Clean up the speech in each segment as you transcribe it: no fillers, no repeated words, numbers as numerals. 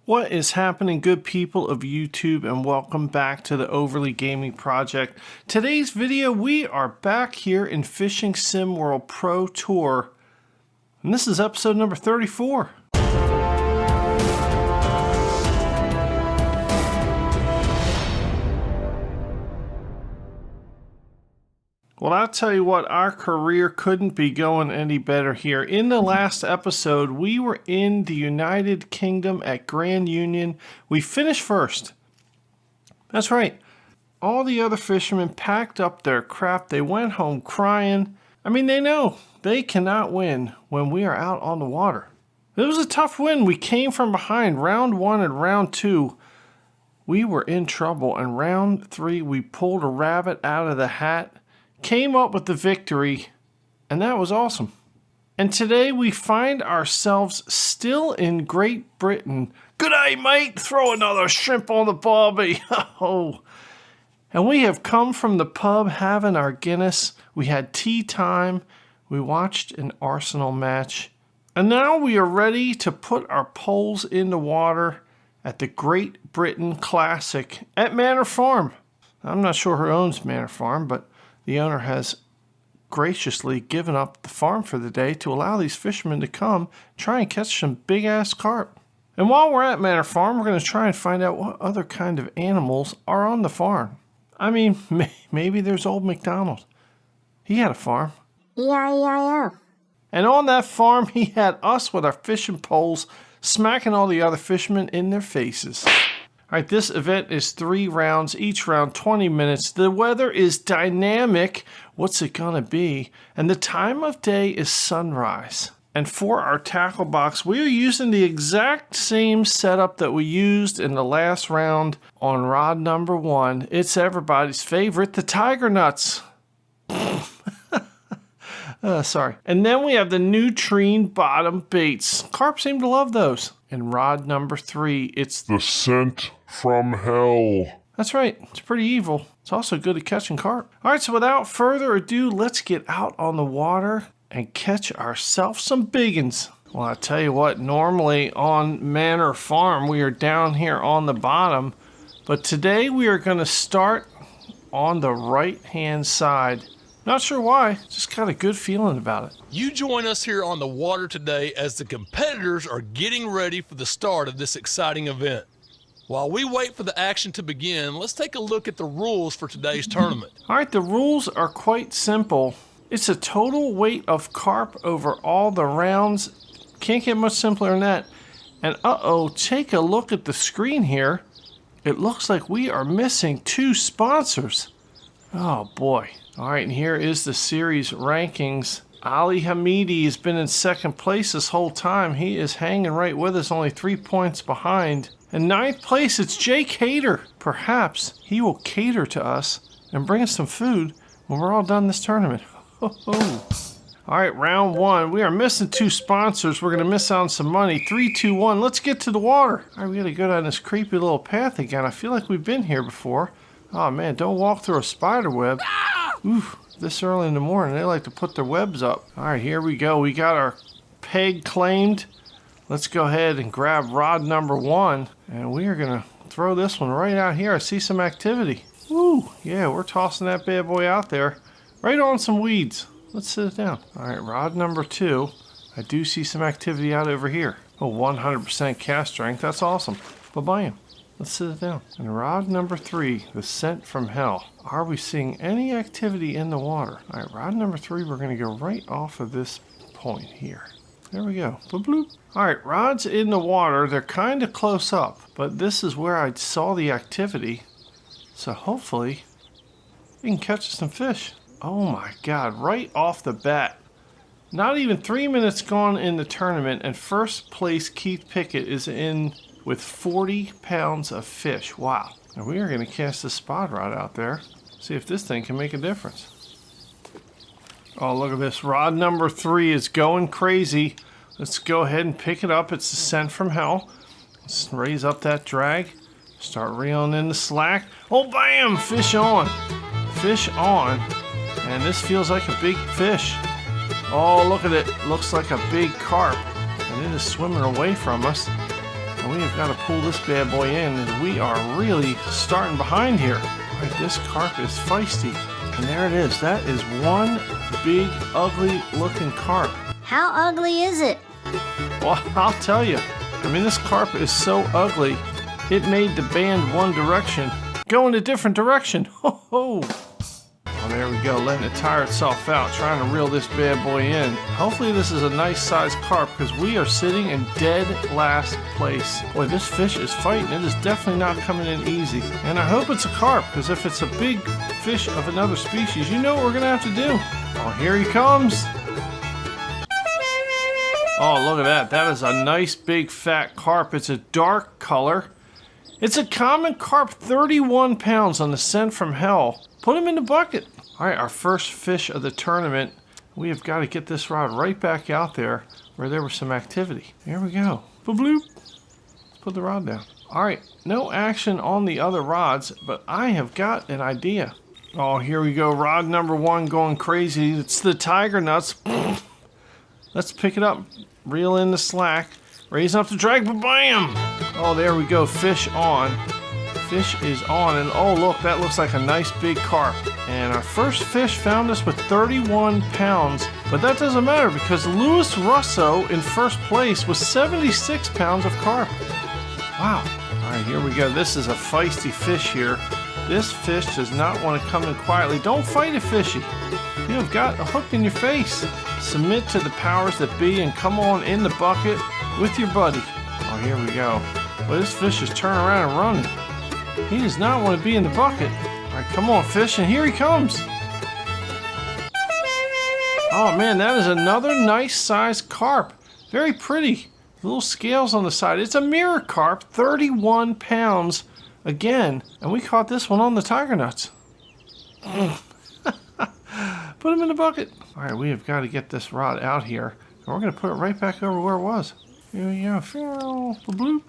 What is happening, good people of YouTube, and welcome back to the Overly Gaming Project. Today's video, we are back here in Fishing Sim World Pro Tour, and this is episode number 34. Well, I'll tell you what, our career couldn't be going any better here. In the last episode, we were in the United Kingdom at Grand Union. We finished first. That's right. All the other fishermen packed up their crap. They went home crying. I mean, they know they cannot win when we are out on the water. It was a tough win. We came from behind. Round 1 and round 2, we were in trouble. And round 3, we pulled a rabbit out of the hat. Came up with the victory, and that was awesome. And today we find ourselves still in Great Britain. Good day, mate. Throw another shrimp on the barbie. Oh. And we have come from the pub having our Guinness. We had tea time. We watched an Arsenal match. And now we are ready to put our poles in the water at the Great Britain Classic at Manor Farm. I'm not sure who owns Manor Farm, but the owner has graciously given up the farm for the day to allow these fishermen to come try and catch some big-ass carp. And while we're at Manor Farm, we're going to try and find out what other kind of animals are on the farm. I mean, maybe there's old MacDonald. He had a farm. E-I-E-I-O. And on that farm, he had us with our fishing poles smacking all the other fishermen in their faces. All right, this event is 3 rounds, each round 20 minutes. The weather is dynamic. What's it gonna be? And the time of day is sunrise. And for our tackle box, we are using the exact same setup that we used in the last round on rod number 1. It's everybody's favorite, the Tiger Nuts. Sorry. And then we have the Nutrien bottom baits. Carp seem to love those. And rod number 3, it's the scent from hell. That's right. It's pretty evil. It's also good at catching carp. All right, so without further ado, let's get out on the water and catch ourselves some biggins. Well, I tell you what, normally on Manor Farm, we are down here on the bottom, but today we are going to start on the right-hand side. Not sure why, just got a good feeling about it. You join us here on the water today as the competitors are getting ready for the start of this exciting event. While we wait for the action to begin, let's take a look at the rules for today's tournament. All right, the rules are quite simple. It's a total weight of carp over all the rounds. Can't get much simpler than that. And take a look at the screen here. It looks like we are missing 2 sponsors. Oh boy. All right, and here is the series rankings. Ali Hamidi has been in second place this whole time. He is hanging right with us, only 3 points behind. In 9th place, it's Jake Hader. Perhaps he will cater to us and bring us some food when we're all done this tournament. Ho, ho. All right, round 1. We are missing 2 sponsors. We're going to miss out on some money. 3, 2, 1. Let's get to the water. All right, we got to go down this creepy little path again. I feel like we've been here before. Oh, man, don't walk through a spider web. Oof, this early in the morning, they like to put their webs up. All right, here we go. We got our peg claimed. Let's go ahead and grab rod number 1, and we are going to throw this one right out here. I see some activity. Woo, yeah, we're tossing that bad boy out there. Right on some weeds. Let's sit it down. All right, rod number 2. I do see some activity out over here. Oh, 100% cast strength. That's awesome. Ba-bam. Let's sit it down. And rod number 3, the scent from hell. Are we seeing any activity in the water? All right, rod number 3, we're going to go right off of this point here. There we go. Bloop, bloop. All right, rods in the water. They're kind of close up, but this is where I saw the activity. So hopefully we can catch some fish. Oh my God, right off the bat. Not even 3 minutes gone in the tournament, and first place Keith Pickett is in with 40 pounds of fish. Wow. And we are going to cast this spot rod out there. See if this thing can make a difference. Oh, look at this. Rod number 3 is going crazy. Let's go ahead and pick it up. It's the scent from hell. Let's raise up that drag. Start reeling in the slack. Oh, bam! Fish on. Fish on. And this feels like a big fish. Oh, look at it. Looks like a big carp. And it is swimming away from us. And we have got to pull this bad boy in, and we are really starting behind here. All right, this carp is feisty. And there it is. That is one big, ugly looking carp. How ugly is it? Well, I'll tell you. I mean, this carp is so ugly, it made the band One Direction go in a different direction. Ho ho! Oh, there we go, letting it tire itself out, trying to reel this bad boy in. Hopefully this is a nice sized carp, because we are sitting in dead last place. Boy, this fish is fighting. It is definitely not coming in easy. And I hope it's a carp, because if it's a big fish of another species, you know what we're going to have to do. Oh, here he comes. Oh, look at that. That is a nice big fat carp. It's a dark color. It's a common carp, 31 pounds on the scent from hell. Put him in the bucket. All right, our first fish of the tournament. We have got to get this rod right back out there where there was some activity. Here we go. Ba-bloop. Let's put the rod down. All right, no action on the other rods, but I have got an idea. Oh, here we go. Rod number 1 going crazy. It's the tiger nuts. Let's pick it up. Reel in the slack. Raising up the drag. Bam! Oh, there we go. Fish on. Fish is on, and oh look, that looks like a nice big carp. And our first fish found us with 31 pounds, but that doesn't matter because Louis Russo in first place with 76 pounds of carp. Wow. All right, here we go. This is a feisty fish here. This fish does not want to come in quietly. Don't fight it, fishy. You have got a hook in your face. Submit to the powers that be and come on in the bucket with your buddy. Oh, here we go. Well, this fish is turning around and running. He does not want to be in the bucket. All right, come on, fish, and here he comes. Oh, man, that is another nice-sized carp. Very pretty. Little scales on the side. It's a mirror carp, 31 pounds again. And we caught this one on the tiger nuts. Put him in the bucket. All right, we have got to get this rod out here. And we're going to put it right back over where it was. Here we go. Bloop.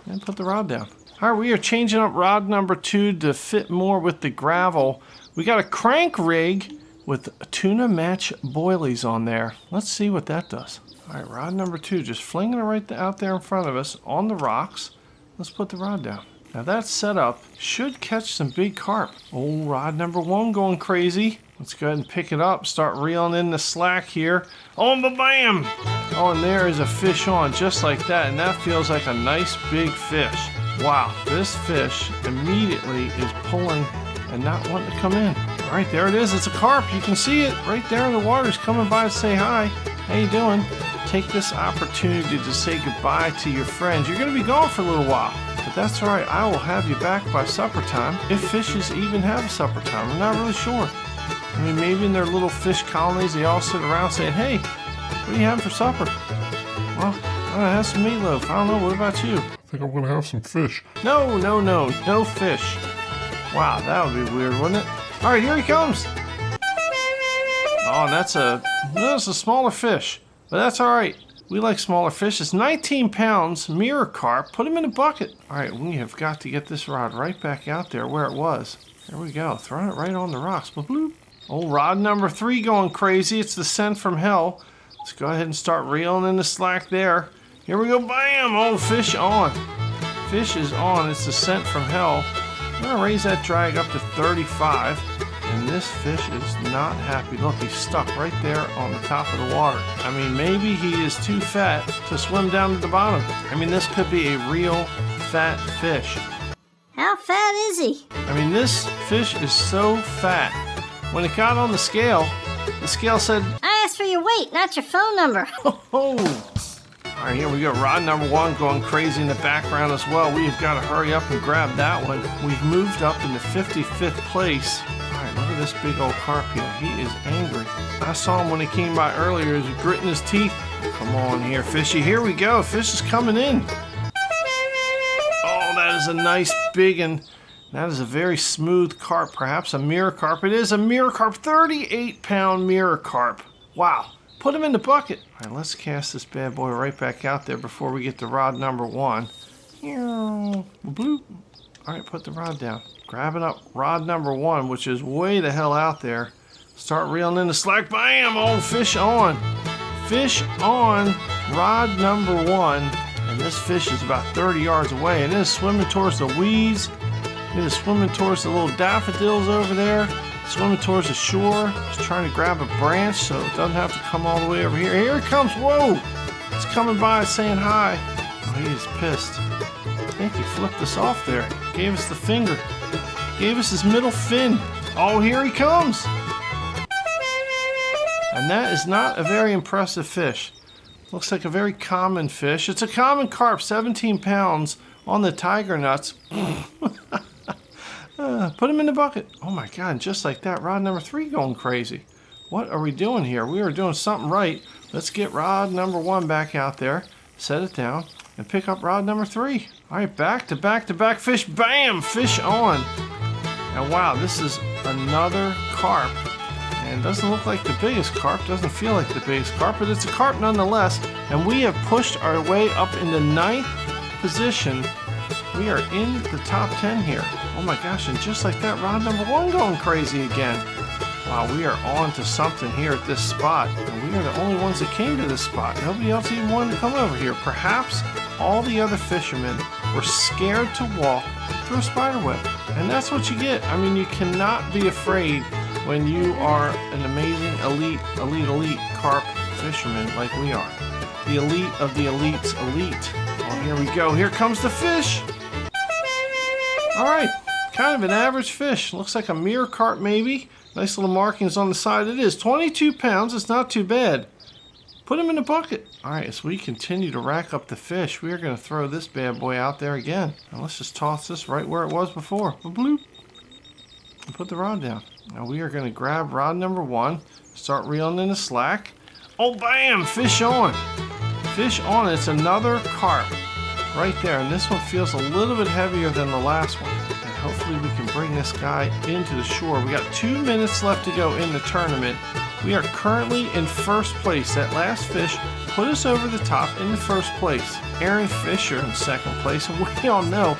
And put the rod down. All right, we are changing up rod number 2 to fit more with the gravel. We got a crank rig with tuna match boilies on there. Let's see what that does. All right, rod number 2, just flinging it right out there in front of us on the rocks. Let's put the rod down. Now that setup should catch some big carp. Oh, rod number 1 going crazy. Let's go ahead and pick it up, start reeling in the slack here. Oh, bam! Oh, and there is a fish on just like that, and that feels like a nice big fish. Wow, this fish immediately is pulling and not wanting to come in. All right, there it is. It's a carp. You can see it right there in the water. It's coming by to say hi. How you doing? Take this opportunity to say goodbye to your friends. You're going to be gone for a little while, but that's all right. I will have you back by supper time, if fishes even have a supper time. I'm not really sure. I mean, maybe in their little fish colonies, they all sit around saying, hey, what are you having for supper? Well, I'm going to have some meatloaf. I don't know. What about you? I think I'm gonna have some fish. No fish. Wow, that would be weird, wouldn't it? All right, here he comes. Oh, and that's a smaller fish, but that's all right. We like smaller fish. It's 19 pounds, mirror carp. Put him in a bucket. All right, we have got to get this rod right back out there where it was. There we go, throwing it right on the rocks. Bloop. Oh, rod number 3 going crazy. It's the scent from hell. Let's go ahead and start reeling in the slack there. Here we go, bam! Oh, fish on. Fish is on. It's the scent from hell. I'm going to raise that drag up to 35. And this fish is not happy. Look, he's stuck right there on the top of the water. I mean, maybe he is too fat to swim down to the bottom. I mean, this could be a real fat fish. How fat is he? I mean, this fish is so fat. When it got on the scale said, I asked for your weight, not your phone number. oh. All right, here we go. Rod number 1 going crazy in the background as well. We've got to hurry up and grab that one. We've moved up into 55th place. All right, look at this big old carp here. He is angry. I saw him when he came by earlier. He's gritting his teeth. Come on here, fishy. Here we go. Fish is coming in. Oh, that is a nice big one. That is a very smooth carp, perhaps a mirror carp. It is a mirror carp, 38-pound mirror carp. Wow. Put him in the bucket. All right, let's cast this bad boy right back out there before we get to rod number 1. Bloop. All right, put the rod down. Grabbing up rod number 1, which is way the hell out there. Start reeling in the slack. Bam! Oh, fish on. Fish on rod number 1. And this fish is about 30 yards away and it is swimming towards the weeds. It is swimming towards the little daffodils over there. Swimming towards the shore. It's trying to grab a branch so it doesn't have to come all the way over here. Here it comes. Whoa! It's coming by saying hi. Oh, he is pissed. I think he flipped us off there. Gave us the finger. Gave us his middle fin. Oh, here he comes. And that is not a very impressive fish. Looks like a very common fish. It's a common carp, 17 pounds on the tiger nuts. Put him in the bucket. Oh my God, just like that, rod number 3 going crazy. What are we doing here? We are doing something right. Let's get rod number 1 back out there, set it down, and pick up rod number 3. All right, back to back to back fish. Bam! Fish on. And wow, this is another carp. And doesn't look like the biggest carp, doesn't feel like the biggest carp, but it's a carp nonetheless. And we have pushed our way up in the 9th position. We are in the top 10 here. Oh my gosh, and just like that, rod number 1 going crazy again. Wow, we are on to something here at this spot. And we are the only ones that came to this spot. Nobody else even wanted to come over here. Perhaps all the other fishermen were scared to walk through a spider web. And that's what you get. I mean, you cannot be afraid when you are an amazing elite carp fisherman like we are. The elite of the elites elite. Oh, here we go. Here comes the fish. All right, kind of an average fish. Looks like a mirror carp maybe. Nice little markings on the side. It is 22 pounds. It's not too bad. Put him in the bucket. All right, as we continue to rack up the fish, we are going to throw this bad boy out there again. Now let's just toss this right where it was before. Bloop. And put the rod down. Now we are going to grab rod number 1, start reeling in the slack. Oh, bam! Fish on. Fish on. It's another carp right there. And this one feels a little bit heavier than the last one. And hopefully we can bring this guy into the shore. We got 2 minutes left to go in the tournament. We are currently in first place. That last fish put us over the top in the first place. Aaron Fisher in second place. And we all know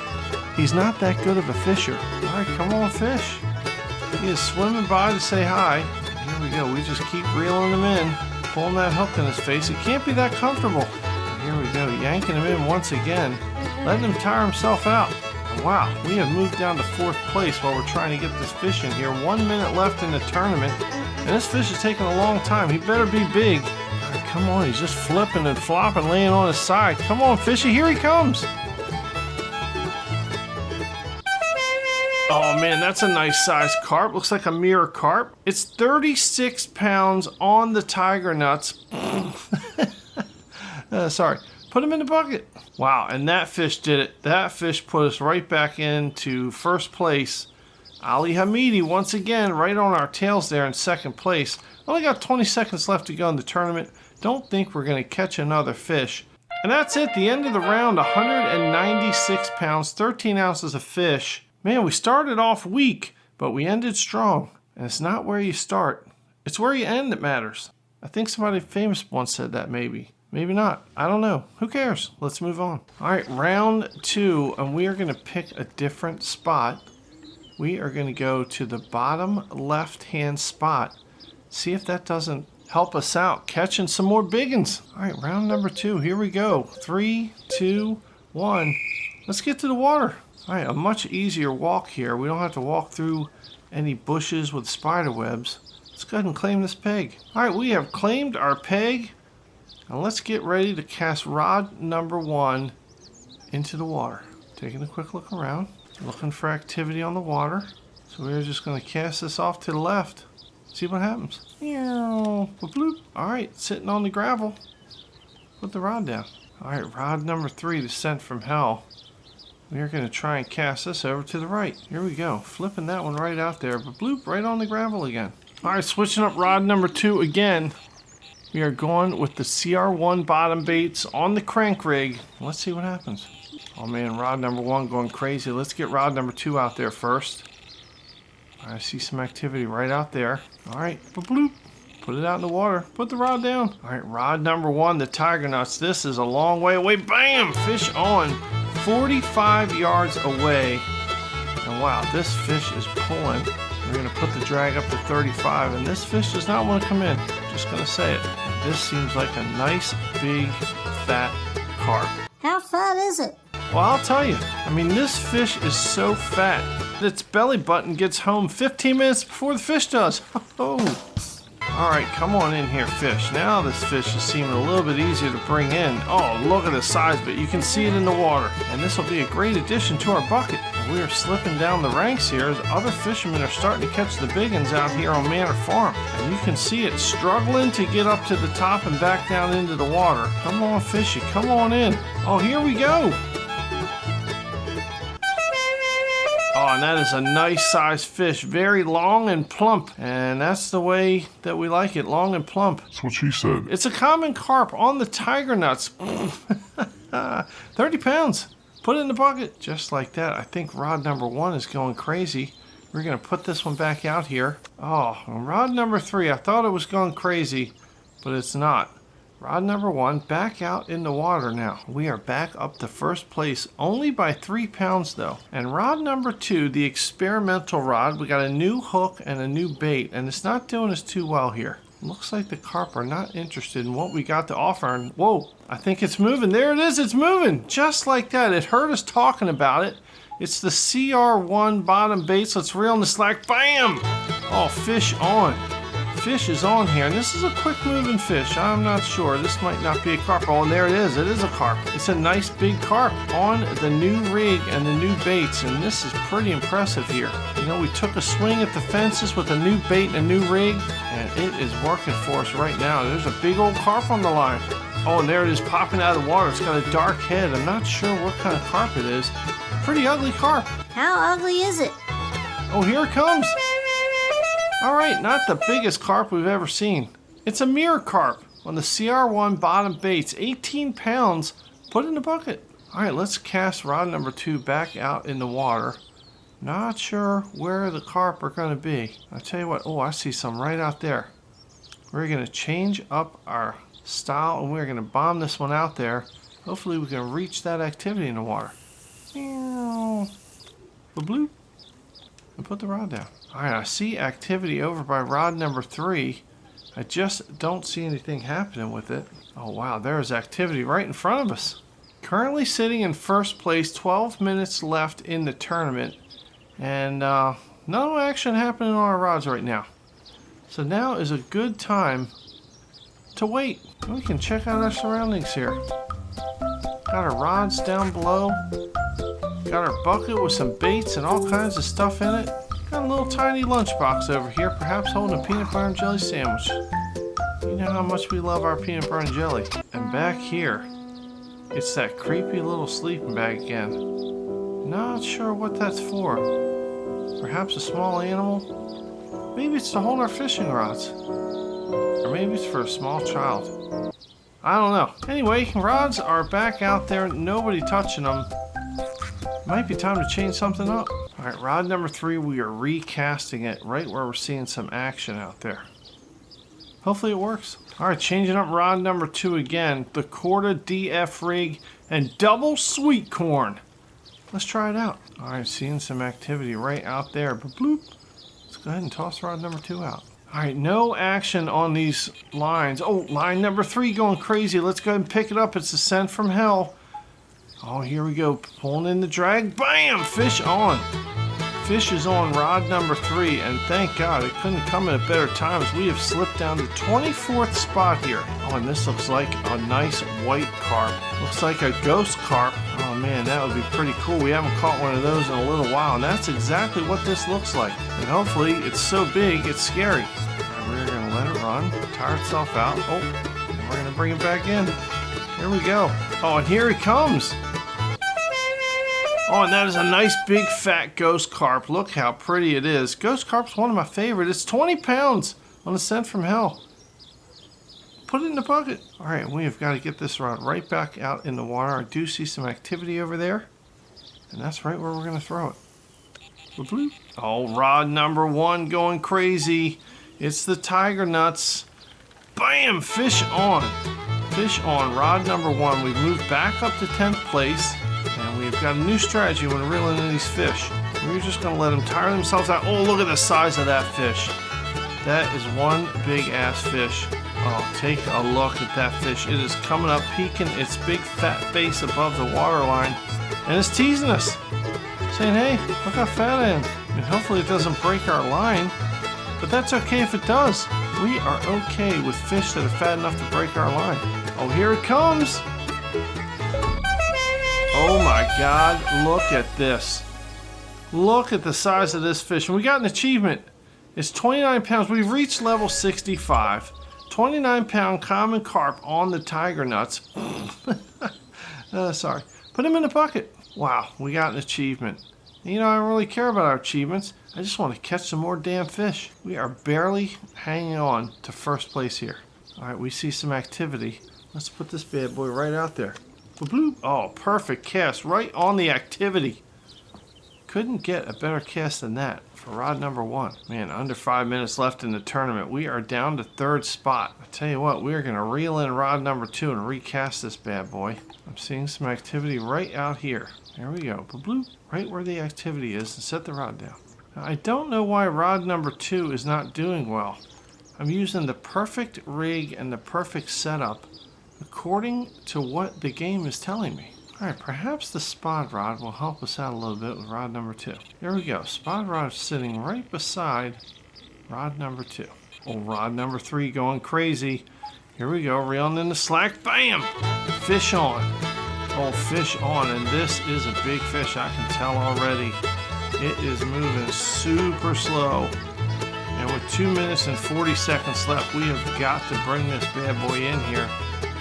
he's not that good of a fisher. All right, come on, fish. He is swimming by to say hi. Here we go. We just keep reeling him in, pulling that hook in his face. It can't be that comfortable. Here we go, yanking him in once again, letting him tire himself out. And wow, we have moved down to 4th place while we're trying to get this fish in here. 1 minute left in the tournament, and this fish is taking a long time. He better be big. All right, come on, he's just flipping and flopping, laying on his side. Come on, fishy, here he comes. Oh man, that's a nice sized carp. Looks like a mirror carp. It's 36 pounds on the tiger nuts. Sorry. Put him in the bucket. Wow, and that fish did it. That fish put us right back into first place. Ali Hamidi, once again, right on our tails there in second place. Only got 20 seconds left to go in the tournament. Don't think we're going to catch another fish. And that's it. The end of the round, 196 pounds, 13 ounces of fish. Man, we started off weak, but we ended strong. And it's not where you start. It's where you end that matters. I think somebody famous once said that maybe. Maybe not. I don't know. Who cares? Let's move on. All right, round 2, and we are going to pick a different spot. We are going to go to the bottom left-hand spot. See if that doesn't help us out catching some more biggins. All right, round number 2. Here we go. 3, 2, 1. Let's get to the water. All right, a much easier walk here. We don't have to walk through any bushes with spider webs. Let's go ahead and claim this peg. All right, we have claimed our peg. And let's get ready to cast rod number 1 into the water. Taking a quick look around, looking for activity on the water. So we're just going to cast this off to the left. See what happens. Meow. Bloop. All right, sitting on the gravel. Put the rod down. All right, rod number 3, descent from hell. We are going to try and cast this over to the right. Here we go. Flipping that one right out there, but bloop, right on the gravel again. All right, switching up rod number 2 again. We are going with the CR1 bottom baits on the crank rig. Let's see what happens. Oh man, rod number 1 going crazy. Let's get rod number 2 out there first. I see some activity right out there. All right, bloop. Put it out in the water. Put the rod down. All right, rod number 1, the tiger nuts. This is a long way away. Bam! Fish on. 45 yards away. And wow, this fish is pulling. We're going to put the drag up to 35, and this fish does not want to come in. Just going to say it. This seems like a nice, big, fat carp. How fat is it? Well, I'll tell you. I mean, this fish is so fat that its belly button gets home 15 minutes before the fish does. Oh. All right, come on in here, fish. Now this fish is seeming a little bit easier to bring in. Oh, look at the size of it. You can see it in the water. And this will be a great addition to our bucket. We are slipping down the ranks here as other fishermen are starting to catch the big ones out here on Manor Farm. And you can see it struggling to get up to the top and back down into the water. Come on, fishy, come on in. Oh, here we go. Oh, and that is a nice sized fish, very long and plump. And that's the way that we like it, long and plump. That's what she said. It's a common carp on the tiger nuts. 30 pounds. Put it in the bucket. Just like that. I think rod number 1 is going crazy. We're going to put this one back out here. Oh, rod number 3. I thought it was going crazy, but it's not. Rod number 1 back out in the water now. We are back up to first place, only by 3 pounds though. And rod number 2, the experimental rod, we got a new hook and a new bait, and it's not doing us too well here. Looks like the carp are not interested in what we got to offer. And whoa, I think it's moving. There it is, it's moving. Just like that. It heard us talking about it. It's the CR1 bottom baits. Let's reel in the slack. Bam! Oh, fish on. Fish is on here, and this is a quick moving fish. I'm not sure. This might not be a carp. Oh, and there it is. It is a carp. It's a nice big carp on the new rig and the new baits, and this is pretty impressive here. You know, we took a swing at the fences with a new bait and a new rig, and it is working for us right now. There's a big old carp on the line. Oh, and there it is popping out of the water. It's got a dark head. I'm not sure what kind of carp it is. Pretty ugly carp. How ugly is it? Oh, here it comes. All right, not the biggest carp we've ever seen. It's a mirror carp on the CR1 bottom baits, 18 pounds. Put it in the bucket. All right, let's cast rod number 2 back out in the water. Not sure where the carp are going to be. I'll tell you what, oh, I see some right out there. We're going to change up our style, and we're going to bomb this one out there. Hopefully we can reach that activity in the water. Meow. Bloop. And put the rod down. All right, I see activity over by rod number 3. I just don't see anything happening with it. Oh wow, there's activity right in front of us. Currently sitting in first place, 12 minutes left in the tournament. And no action happening on our rods right now. So now is a good time to wait. We can check out our surroundings here. Got our rods down below. Got our bucket with some baits and all kinds of stuff in it. Got a little tiny lunchbox over here, perhaps holding a peanut butter and jelly sandwich. You know how much we love our peanut butter and jelly. And back here, it's that creepy little sleeping bag again. Not sure what that's for. Perhaps a small animal? Maybe it's to hold our fishing rods. Or maybe it's for a small child. I don't know. Anyway, rods are back out there, nobody touching them. Might be time to change something up. All right, rod number 3, we are recasting it right where we're seeing some action out there. Hopefully it works. All right, changing up rod number 2 again. The Corda DF rig and double sweet corn. Let's try it out. All right, seeing some activity right out there. Bloop. Let's go ahead and toss rod number 2 out. All right, no action on these lines. Oh, line number 3 going crazy. Let's go ahead and pick it up. It's a scent from hell. Oh, here we go. Pulling in the drag. Bam! Fish on. Fish is on rod number 3, and thank God it couldn't come at a better time as we have slipped down to 24th spot here. Oh, and this looks like a nice white carp. Looks like a ghost carp. Oh man, that would be pretty cool. We haven't caught one of those in a little while, and that's exactly what this looks like. And hopefully it's so big it's scary. All right, we're going to let it run, tire itself out. Oh, and we're going to bring it back in. Here we go. Oh, and here he comes. Oh, and that is a nice big fat ghost carp. Look how pretty it is. Ghost carp's one of my favorite. It's 20 pounds on a scent from hell. Put it in the bucket. All right, we have got to get this rod right back out in the water. I do see some activity over there, and that's right where we're going to throw it. Bloop. Oh, rod number 1 going crazy. It's the tiger nuts. Bam! Fish on. Fish on rod number 1. We've moved back up to 10th place. And we've got a new strategy when reeling in these fish. We're just going to let them tire themselves out. Oh, look at the size of that fish. That is one big ass fish. Oh, take a look at that fish. It is coming up, peeking its big fat face above the water line, and it's teasing us, saying, hey, look how fat I am. And hopefully it doesn't break our line, but that's okay if it does. We are okay with fish that are fat enough to break our line. Oh, here it comes. Oh my God, look at this. Look at the size of this fish. And we got an achievement. It's 29 pounds. We've reached level 65. 29-pound common carp on the tiger nuts. Sorry. Put him in the bucket. Wow, we got an achievement. You know, I don't really care about our achievements. I just want to catch some more damn fish. We are barely hanging on to first place here. All right, we see some activity. Let's put this bad boy right out there. Bloop. Oh, perfect cast right on the activity. Couldn't get a better cast than that for rod number 1. Man, under 5 minutes left in the tournament. We are down to 3rd spot. I tell you what, we are going to reel in rod number 2 and recast this bad boy. I'm seeing some activity right out here. There we go. Bloop. Right where the activity is, and set the rod down. Now, I don't know why rod number 2 is not doing well. I'm using the perfect rig and the perfect setup according to what the game is telling me. Alright, perhaps the spot rod will help us out a little bit with rod number 2. There we go. Spot rod is sitting right beside rod number 2. Oh, rod number 3 going crazy. Here we go, reeling in the slack. Bam! Fish on. Oh, fish on, and this is a big fish, I can tell already. It is moving super slow. And with 2 minutes and 40 seconds left, we have got to bring this bad boy in here.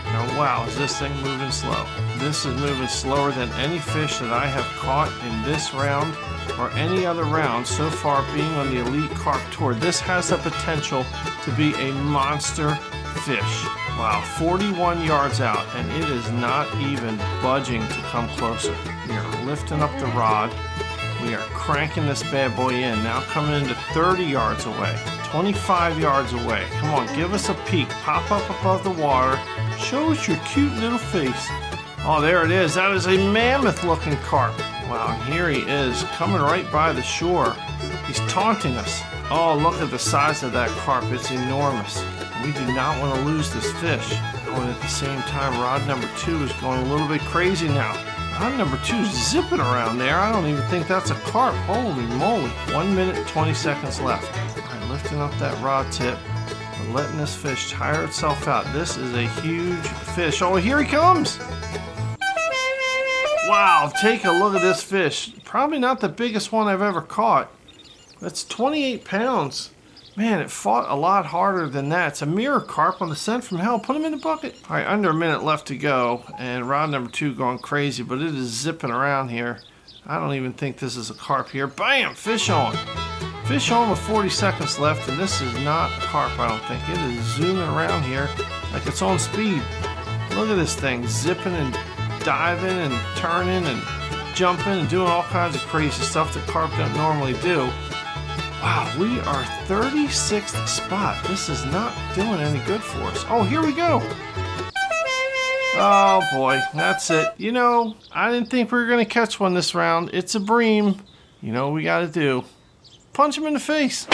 Now, wow, is this thing moving slow? This is moving slower than any fish that I have caught in this round or any other round so far being on the Elite Carp Tour. This has the potential to be a monster fish. Wow, 41 yards out, and it is not even budging to come closer. We are lifting up the rod. We are cranking this bad boy in, now coming into 30 yards away, 25 yards away. Come on, give us a peek. Pop up above the water. Show us your cute little face. Oh, there it is. That is a mammoth looking carp. Wow, and here he is, coming right by the shore. He's taunting us. Oh, look at the size of that carp. It's enormous. We do not want to lose this fish. Oh, and at the same time, rod number 2 is going a little bit crazy now. Rod number 2 is zipping around there. I don't even think that's a carp. Holy moly. 1 minute, 20 seconds left. All right, lifting up that rod tip. We're letting this fish tire itself out. This is a huge fish. Oh, here he comes. Wow, take a look at this fish. Probably not the biggest one I've ever caught. That's 28 pounds. Man, it fought a lot harder than that. It's a mirror carp on the scent from hell. Put him in the bucket. All right, under a minute left to go, and rod number 2 going crazy, but it is zipping around here. I don't even think this is a carp here. Bam! Fish on. Fish on with 40 seconds left, and this is not a carp, I don't think. It is zooming around here like it's on speed. Look at this thing zipping and diving and turning and jumping and doing all kinds of crazy stuff that carp don't normally do. Wow, we are 36th spot. This is not doing any good for us. Oh, here we go. Oh boy, that's it. You know, I didn't think we were going to catch one this round. It's a bream. You know what we got to do? Punch him in the face.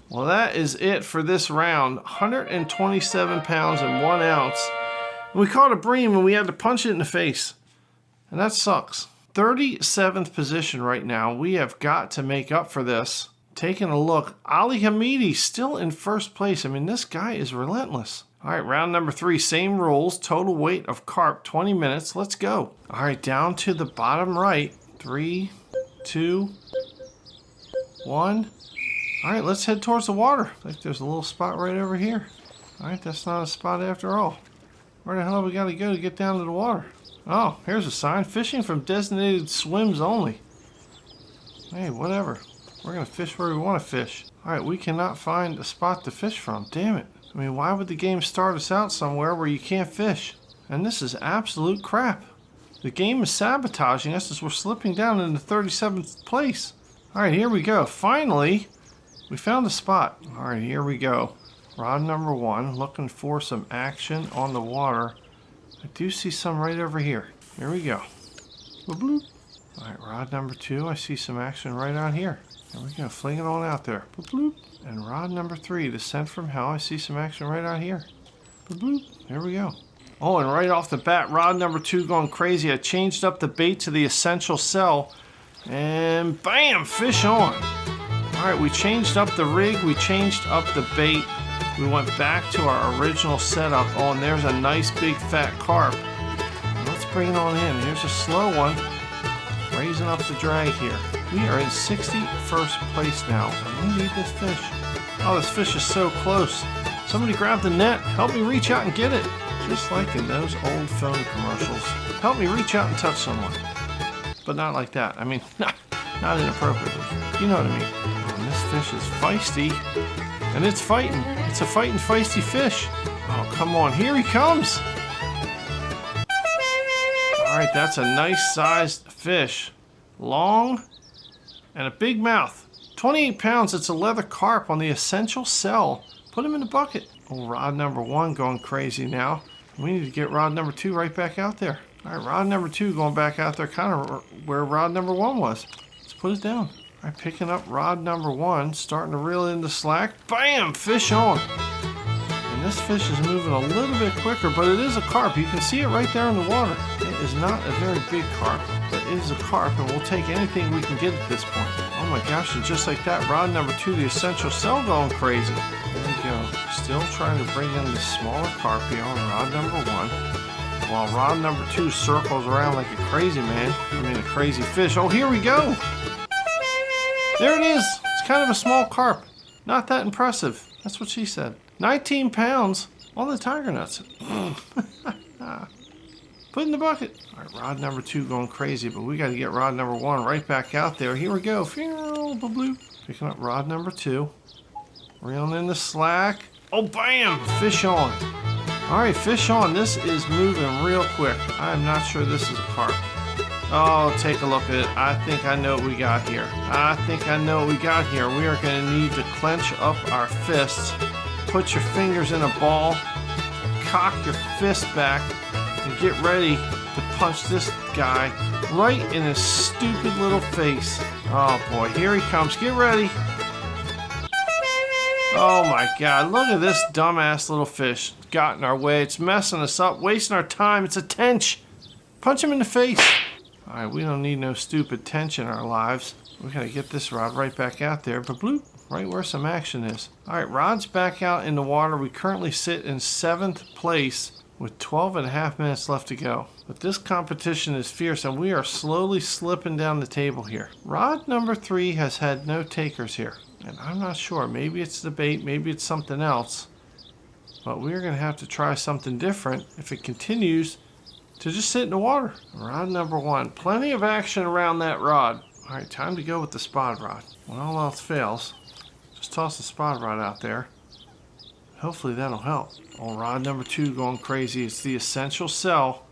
Well, that is it for this round. 127 pounds and 1 ounce. We caught a bream and we had to punch it in the face. And that sucks. 37th position right now. We have got to make up for this. Taking a look, Ali Hamidi still in first place. I mean, this guy is relentless. All right, round number 3, same rules. Total weight of carp, 20 minutes. Let's go. All right, down to the bottom right. 3, 2, 1. All right, let's head towards the water. I think there's a little spot right over here. All right, that's not a spot after all. Where the hell have we got to go to get down to the water? Oh, here's a sign. Fishing from designated swims only. Hey, whatever. We're going to fish where we want to fish. All right, we cannot find a spot to fish from. Damn it. I mean, why would the game start us out somewhere where you can't fish? And this is absolute crap. The game is sabotaging us as we're slipping down into 37th place. All right, here we go. Finally, we found a spot. All right, here we go. Rod number 1, looking for some action on the water. I do see some right over here. Here we go. Bloop, bloop. All right, rod number 2, I see some action right out here. There we go, fling it on out there. Bloop, bloop. And rod number 3, the scent from hell, I see some action right out here. Bloop. There we go. Oh, and right off the bat, rod number 2 going crazy. I changed up the bait to the essential cell, and bam, fish on. All right, we changed up the rig, we changed up the bait. We went back to our original setup. Oh, and there's a nice big fat carp. Let's bring it on in. Here's a slow one, raising up the drag here. We are in 61st place now, and we need this fish. Oh, this fish is so close. Somebody grab the net. Help me reach out and get it. Just like in those old phone commercials. Help me reach out and touch someone. But not like that. I mean, not inappropriately. You know what I mean. And this fish is feisty. And it's fighting. It's a fighting, feisty fish. Oh, come on. Here he comes. All right, that's a nice sized fish. Long and a big mouth. 28 pounds. It's a leather carp on the essential cell. Put him in the bucket. Oh, rod number 1 going crazy now. We need to get rod number 2 right back out there. All right, rod number 2 going back out there, kind of where rod number 1 was. Let's put it down. All right, picking up rod number 1, starting to reel in the slack. Bam, fish on. And this fish is moving a little bit quicker, but it is a carp. You can see it right there in the water. It is not a very big carp, but it is a carp, and we'll take anything we can get at this point. Oh my gosh, and just like that, rod number 2, the essential cell going crazy. There we go. Still trying to bring in the smaller carp here on rod number 1. While rod number 2 circles around like a crazy man. I mean, a crazy fish. Oh, here we go. There it is. It's kind of a small carp. Not that impressive. That's what she said. 19 pounds on the tiger nuts. Put in the bucket. All right, rod number 2 going crazy, but we got to get rod number 1 right back out there. Here we go. Picking up rod number 2. Reeling in the slack. Oh, bam! Fish on. All right, fish on. This is moving real quick. I am not sure this is a carp. Oh, take a look at it. I think I know what we got here. We are going to need to clench up our fists. Put your fingers in a ball. Cock your fist back. And get ready to punch this guy right in his stupid little face. Oh, boy. Here he comes. Get ready. Oh my God, look at this dumbass little fish. It's got in our way. It's messing us up, wasting our time. It's a tench. Punch him in the face. All right, we don't need no stupid tench in our lives. We gotta get this rod right back out there. But bloop, right where some action is. All right, rod's back out in the water. We currently sit in 7th place with 12.5 minutes left to go. But this competition is fierce, and we are slowly slipping down the table here. Rod number 3 has had no takers here. And I'm not sure. Maybe it's the bait. Maybe it's something else. But we're going to have to try something different if it continues to just sit in the water. Rod number 1. Plenty of action around that rod. All right, time to go with the spot rod. When all else fails, just toss the spot rod out there. Hopefully that'll help. Oh, rod number 2 going crazy. It's the essential cell.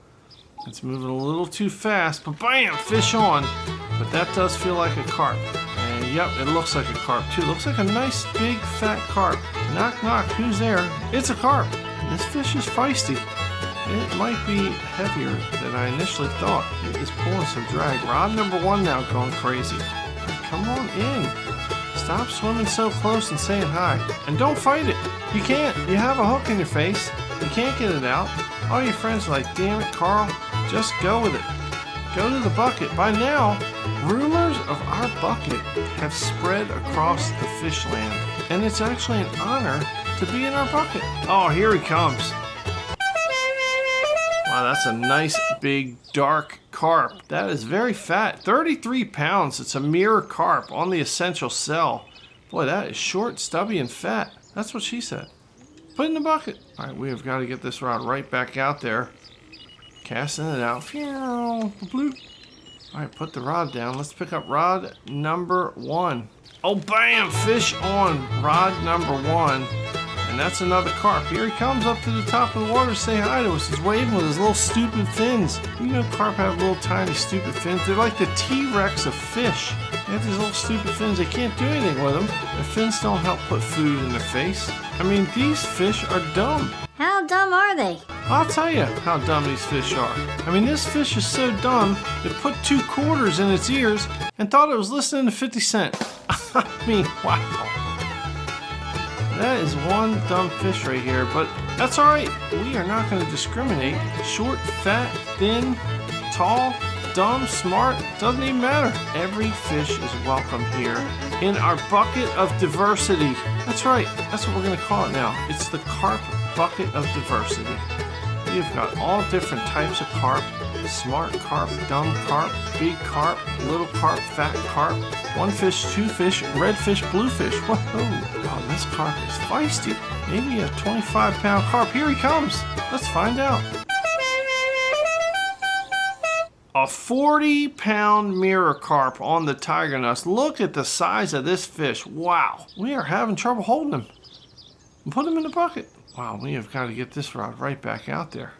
It's moving a little too fast, but bam, fish on. But that does feel like a carp. And yep, it looks like a carp too. Looks like a nice big fat carp. Knock knock, who's there? It's a carp. And this fish is feisty. It might be heavier than I initially thought. It is pulling some drag. Rod number 1 now going crazy. Right, come on in. Stop swimming so close and saying hi. And don't fight it. You can't. You have a hook in your face. You can't get it out. All your friends are like, damn it, Carl, just go with it. Go to the bucket. By now, rumors of our bucket have spread across the fish land. And it's actually an honor to be in our bucket. Oh, here he comes. Wow, that's a nice big dark carp. That is very fat. 33 pounds. It's a mirror carp on the essential cell. Boy, that is short, stubby, and fat. That's what she said. Put it in the bucket. All right, we have got to get this rod right back out there. Casting it out. Bloop. All right, put the rod down. Let's pick up rod number 1. Oh, bam! Fish on rod number 1. And that's another carp. Here he comes up to the top of the water to say hi to us. He's waving with his little stupid fins. You know carp have little tiny stupid fins. They're like the T-Rex of fish. They have these little stupid fins. They can't do anything with them. The fins don't help put food in their face. I mean, these fish are dumb. How dumb are they? I'll tell you how dumb these fish are. I mean, this fish is so dumb, it put 2 quarters in its ears and thought it was listening to 50 Cent. I mean, wow. That is one dumb fish right here, but That's all right. We are not going to discriminate. Short, fat, thin, tall, dumb, smart, doesn't even matter. Every fish is welcome here in our bucket of diversity. That's right. That's what we're going to call it now. It's the carp bucket of diversity. We've got all different types of carp. Smart carp, dumb carp, big carp, little carp, fat carp, one fish, two fish, red fish, blue fish. Whoa, oh, this carp is feisty. Maybe a 25-pound carp. Here he comes. Let's find out. A 40-pound mirror carp on the tiger nuts. Look at the size of this fish. Wow. We are having trouble holding him. Put him in the bucket. Wow, we have got to get this rod right back out there.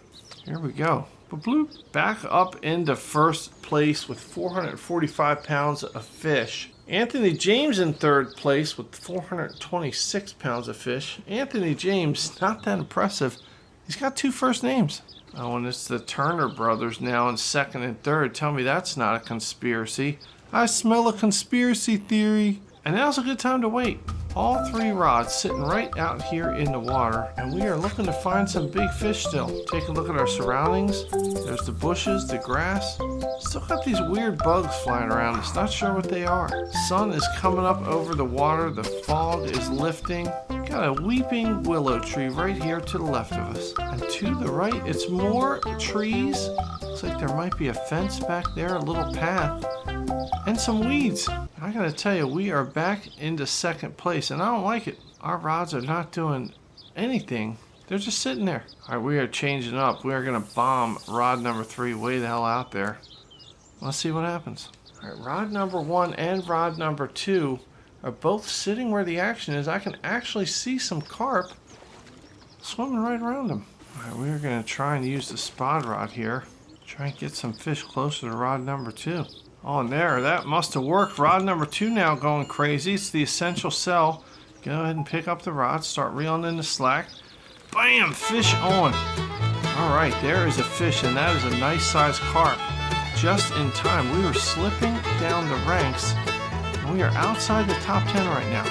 Here we go. Bloop. Back up into first place with 445 pounds of fish. Anthony James in third place with 426 pounds of fish. Anthony James, not that impressive. He's got 2 first names. Oh, and it's the Turner brothers now in second and third. Tell me that's not a conspiracy. I smell a conspiracy theory. And now's a good time to wait. All 3 rods sitting right out here in the water, and we are looking to find some big fish still. Take a look at our surroundings. There's the bushes, the grass. Still got these weird bugs flying around us. Not sure what they are. Sun is coming up over the water. The fog is lifting. Got a weeping willow tree right here to the left of us. And to the right, it's more trees. Looks like there might be a fence back there, a little path, and some weeds. I gotta tell you, we are back into second place, and I don't like it. Our rods are not doing anything. They're just sitting there. All right, we are changing up. We are gonna bomb rod number 3 way the hell out there. Let's see what happens. All right, rod number 1 and rod number 2 are both sitting where the action is. I can actually see some carp swimming right around them. All right, we are gonna try and use the spot rod here. Try and get some fish closer to rod number 2. Oh, and there, that must have worked. Rod number 2 now going crazy. It's the essential cell. Go ahead and pick up the rod, start reeling in the slack. Bam, fish on. All right, there is a fish, and that is a nice sized carp. Just in time, we were slipping down the ranks, and we are outside the top 10 right now.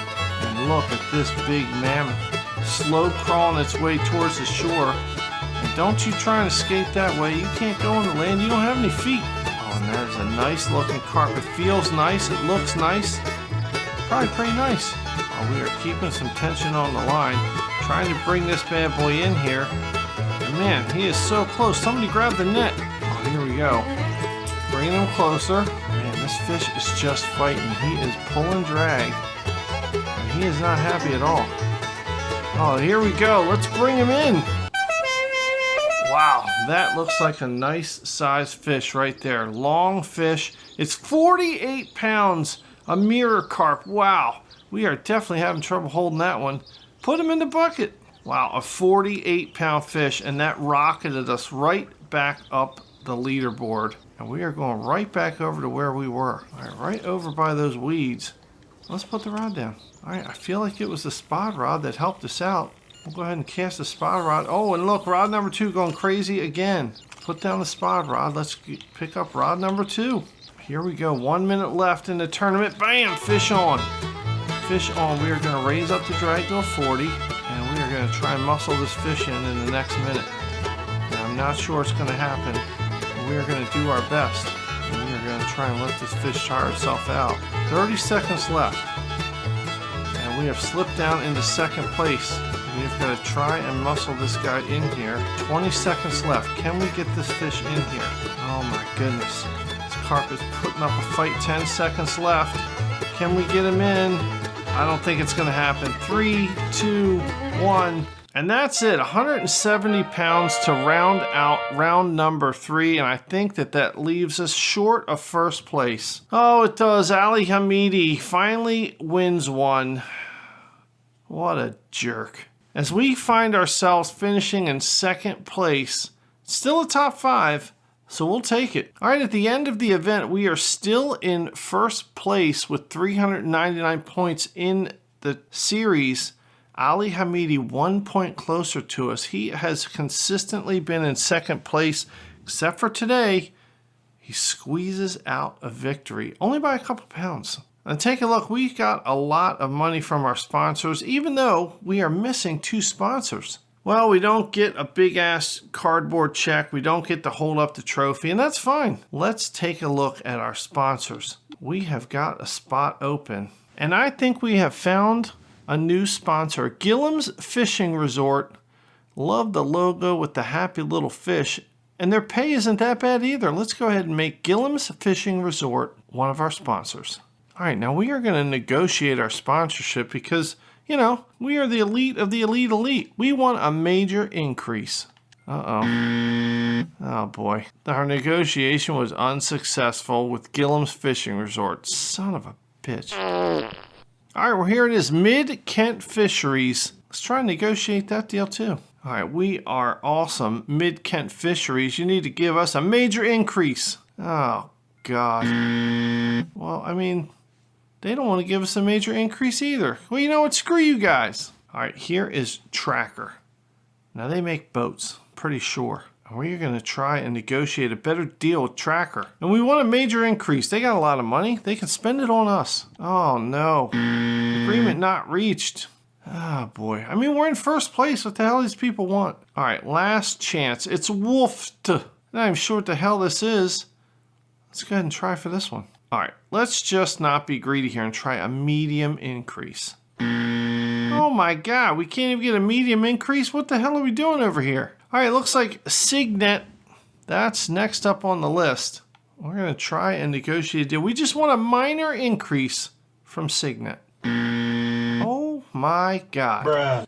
And look at this big mammoth, slow crawling its way towards the shore. And don't you try and skate that way. You can't go on the land. You don't have any feet. Oh, and that is a nice looking carp. It feels nice. It looks nice. Probably pretty nice. Oh, we are keeping some tension on the line, trying to bring this bad boy in here. And man, he is so close. Somebody grab the net. Oh, here we go. Bringing him closer. Man, this fish is just fighting. He is pulling drag. And he is not happy at all. Oh, here we go. Let's bring him in. Wow, that looks like a nice sized fish right there. Long fish. It's 48 pounds. A mirror carp. Wow. We are definitely having trouble holding that one. Put him in the bucket. Wow, a 48-pound fish, and that rocketed us right back up the leaderboard. And we are going right back over to where we were. All right, right over by those weeds. Let's put the rod down. All right, I feel like it was the spot rod that helped us out. We'll go ahead and cast the spot rod. Oh, and look, rod number 2 going crazy again. Put down the spot rod. Let's pick up rod number 2. Here we go. 1 minute left in the tournament. Bam! Fish on. Fish on. We are going to raise up the drag to a 40, and we are going to try and muscle this fish in the next minute. And I'm not sure it's going to happen. But we are going to do our best. And we are going to try and let this fish tire itself out. 30 seconds left. And we have slipped down into second place. We've got to try and muscle this guy in here. 20 seconds left. Can we get this fish in here? Oh my goodness. This carp is putting up a fight. 10 seconds left. Can we get him in? I don't think it's going to happen. 3, 2, 1. And that's it. 170 pounds to round out round number 3. And I think that leaves us short of first place. Oh, it does. Ali Hamidi finally wins one. What a jerk. As we find ourselves finishing in second place, still a top 5, so we'll take it. All right, at the end of the event, we are still in first place with 399 points in the series. Ali Hamidi 1 point closer to us. He has consistently been in second place, except for today. He squeezes out a victory, only by a couple pounds. And take a look, we got a lot of money from our sponsors, even though we are missing 2 sponsors. Well, we don't get a big ass cardboard check. We don't get to hold up the trophy, and that's fine. Let's take a look at our sponsors. We have got a spot open, and I think we have found a new sponsor, Gillam's Fishing Resort. Love the logo with the happy little fish, and their pay isn't that bad either. Let's go ahead and make Gillam's Fishing Resort one of our sponsors. All right, now we are going to negotiate our sponsorship because, you know, we are the elite of the elite elite. We want a major increase. Uh-oh. Oh, boy. Our negotiation was unsuccessful with Gillam's Fishing Resort. Son of a bitch. All right, well, here it is. Mid-Kent Fisheries. Let's try and negotiate that deal, too. All right, we are awesome. Mid-Kent Fisheries, you need to give us a major increase. Oh, God. Well, I mean, they don't want to give us a major increase either. Well, you know what? Screw you guys. All right, here is Tracker. Now, they make boats, pretty sure. We're going to try and negotiate a better deal with Tracker. And we want a major increase. They got a lot of money. They can spend it on us. Oh, no. Agreement not reached. Oh, boy. I mean, we're in first place. What the hell do these people want? All right, last chance. It's wolfed. Not even sure what the hell this is. Let's go ahead and try for this one. All right, let's just not be greedy here and try a medium increase. Oh, my God. We can't even get a medium increase? What the hell are we doing over here? All right, looks like Signet. That's next up on the list. We're going to try and negotiate a deal. We just want a minor increase from Signet. Oh my God. Bruh.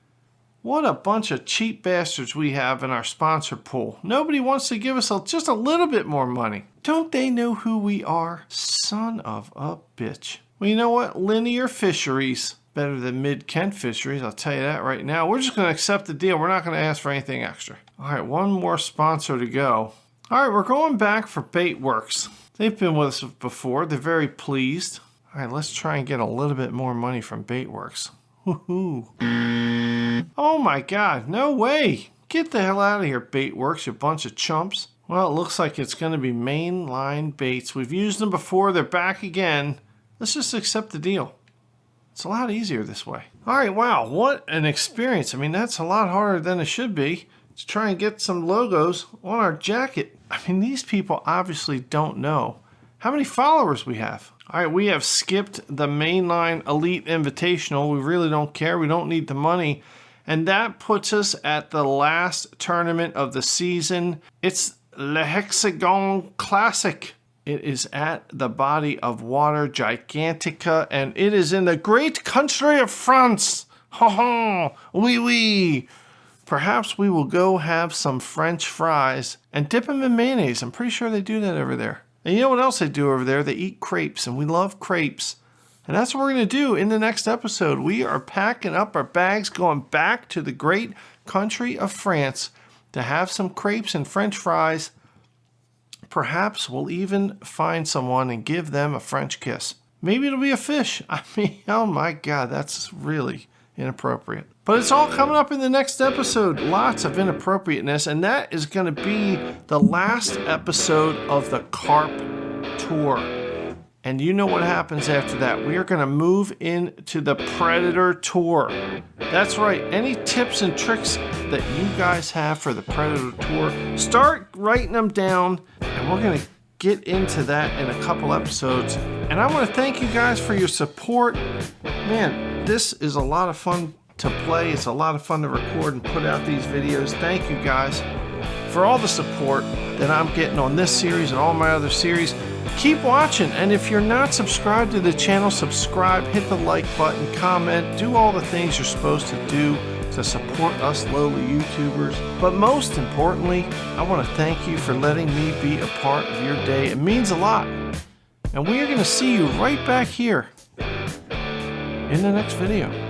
What a bunch of cheap bastards we have in our sponsor pool. Nobody wants to give us just a little bit more money. Don't they know who we are? Son of a bitch. Well, you know what? Linear Fisheries. Better than Mid-Kent Fisheries, I'll tell you that right now. We're just going to accept the deal. We're not going to ask for anything extra. All right, one more sponsor to go. All right, we're going back for Baitworks. They've been with us before. They're very pleased. All right, let's try and get a little bit more money from Baitworks. Woohoo. Oh my God, no way. Get the hell out of here, Baitworks, you bunch of chumps. Well, it looks like it's going to be mainline baits. We've used them before. They're back again. Let's just accept the deal. It's a lot easier this way. All right, wow, what an experience. I mean, that's a lot harder than it should be to try and get some logos on our jacket. I mean, these people obviously don't know how many followers we have. All right, we have skipped the mainline Elite Invitational. We really don't care. We don't need the money. And that puts us at the last tournament of the season. It's Le Hexagon Classic. It is at the Body of Water Gigantica, and it is in the great country of France. Ha ha, oui, oui. Perhaps we will go have some French fries and dip them in mayonnaise. I'm pretty sure they do that over there. And you know what else they do over there? They eat crepes, and we love crepes. And that's what we're going to do in the next episode. We are packing up our bags, going back to the great country of France to have some crepes and French fries. Perhaps we'll even find someone and give them a French kiss. Maybe it'll be a fish. I mean, oh my God, that's really inappropriate. But it's all coming up in the next episode. Lots of inappropriateness. And that is going to be the last episode of the Carp Tour. And you know what happens after that. We are going to move into the Predator Tour. That's right. Any tips and tricks that you guys have for the Predator Tour, start writing them down. And we're going to get into that in a couple episodes. And I want to thank you guys for your support. Man, this is a lot of fun to play. It's a lot of fun to record and put out these videos. Thank you guys for all the support that I'm getting on this series and all my other series. Keep watching, and if you're not subscribed to the channel, subscribe, hit the like button, comment, do all the things you're supposed to do to support us lowly YouTubers. But most importantly, I want to thank you for letting me be a part of your day. It means a lot. And we are going to see you right back here in the next video.